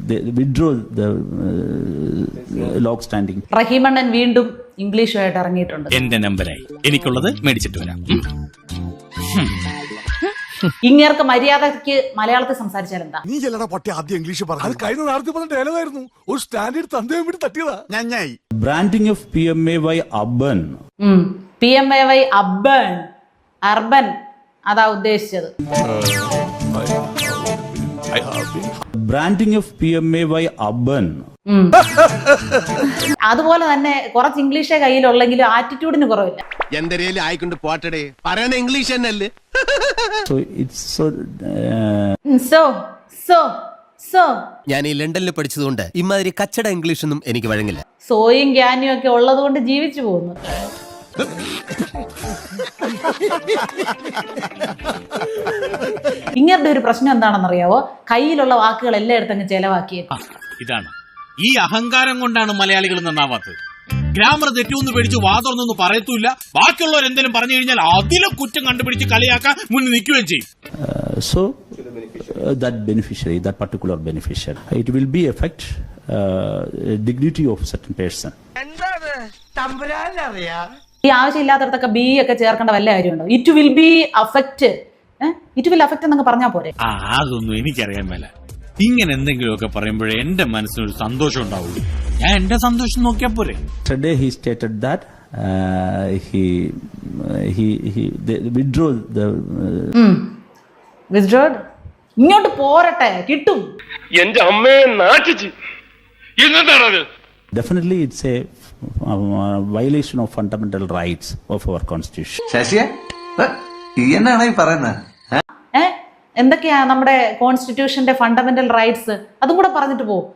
They withdrew the log standing. റഹീമണ്ണൻ വീണ്ടും ഇംഗ്ലീഷുമായിട്ട് ഇറങ്ങിയിട്ടുണ്ട്. എന്റെ നമ്പരായി എനിക്കുള്ളത് മേടിച്ചിട്ട് വരാം. ഇങ്ങേർക്ക് മര്യാദക്ക് മലയാളത്തിൽ സംസാരിച്ചാൽ എന്താ? നീ ചെല്ലടാ പൊട്ടി ആദ്യം ഇംഗ്ലീഷ് പറഞ്ഞു. അത് കഴിഞ്ഞ നേരത്തെ പറഞ്ഞ ഡയലോഗായിരുന്നു. ഒരു സ്റ്റാൻഡേർഡ് തന്തയും വേണ്ടി തട്ടിയതാ. ഞാനായി Branding of PMAY urban. PMAY urban അതാ ഉദ്ദേശിച്ചത്. Branding of PMAY urban. അതുപോലെ തന്നെ കുറച്ച് ഇംഗ്ലീഷേ കയ്യിലുള്ളെങ്കിലും ആറ്റിറ്റ്യൂഡിന് കുറവില്ല. എന്തരേലും ആയിക്കൊണ്ട് പോട്ടടേ, പറയണ ഇംഗ്ലീഷ് തന്നെയല്ലേ. So it's സോ ഞാൻ ഈ ലണ്ടനിൽ പഠിച്ചതുകൊണ്ട് ഇമാതിരി കച്ചട ഇംഗ്ലീഷ് ഒന്നും എനിക്ക് വഴങ്ങില്ല. സോയും ഗ്യാനിയും ഒക്കെ ഉള്ളത് കൊണ്ട് ജീവിച്ചു പോകുന്നു. ഇങ്ങനത്തെ ഒരു പ്രശ്നം എന്താണെന്നറിയാവോ? കയ്യിലുള്ള വാക്കുകൾ എല്ലായിടത്തും അങ്ങ് ചെലവാക്കിയേക്കും. ഇതാണ് ഈ അഹങ്കാരം കൊണ്ടാണ് മലയാളികൾ നന്നാവാത്തത്. ഗ്രാമർ തെറ്റൂന്ന് പേടിച്ച് വാതൊന്നൊന്നും പറയത്തൂല്ല. ബാക്കിയുള്ളവർ എന്തെങ്കിലും പറഞ്ഞു കഴിഞ്ഞാൽ അതിലെ കുറ്റം കണ്ടുപിടിച്ച് കളിയാക്കാൻ മുന്നിൽ നിൽക്കുകയും ചെയ്യും. that particular beneficiary, it will be affect dignity of certain person. ഈ ആവശ്യമില്ലാത്തടത്തൊക്കെ ബി ഒക്കെ ചേർക്കേണ്ട വല്ല കാര്യമുണ്ടോ? ഇറ്റ് വിൽ ബി അഫക്റ്റ് എന്നൊക്കെ പറഞ്ഞാൽ പോരെ? അതൊന്നും എനിക്കറിയാൻ മേല. ഇങ്ങനെ എന്തെങ്കിലുമൊക്കെ പറയുമ്പോഴേ എന്റെ മനസ്സിനൊരു സന്തോഷം ഉണ്ടാവുള്ളൂ. ഞാൻ എന്റെ സന്തോഷം നോക്കിയാ പോരെ. Today he stated that they withdrew the withdrawed. ഇങ്ങോട്ട് പോരട്ടെ, കിട്ടും. എന്റെ അമ്മയെ നാട്ടിച്ച് എന്താണത്? Definitely it's a violation of fundamental rights of our constitution. ശശിയെ ഈ എന്നാണ് ഈ പറയുന്നത്? എന്തൊക്കെയാ നമ്മുടെ കോൺസ്റ്റിറ്റ്യൂഷന്റെ ഫണ്ടമെന്റൽ റൈറ്റ്സ്? അതും കൂടെ പറഞ്ഞിട്ട് പോകും.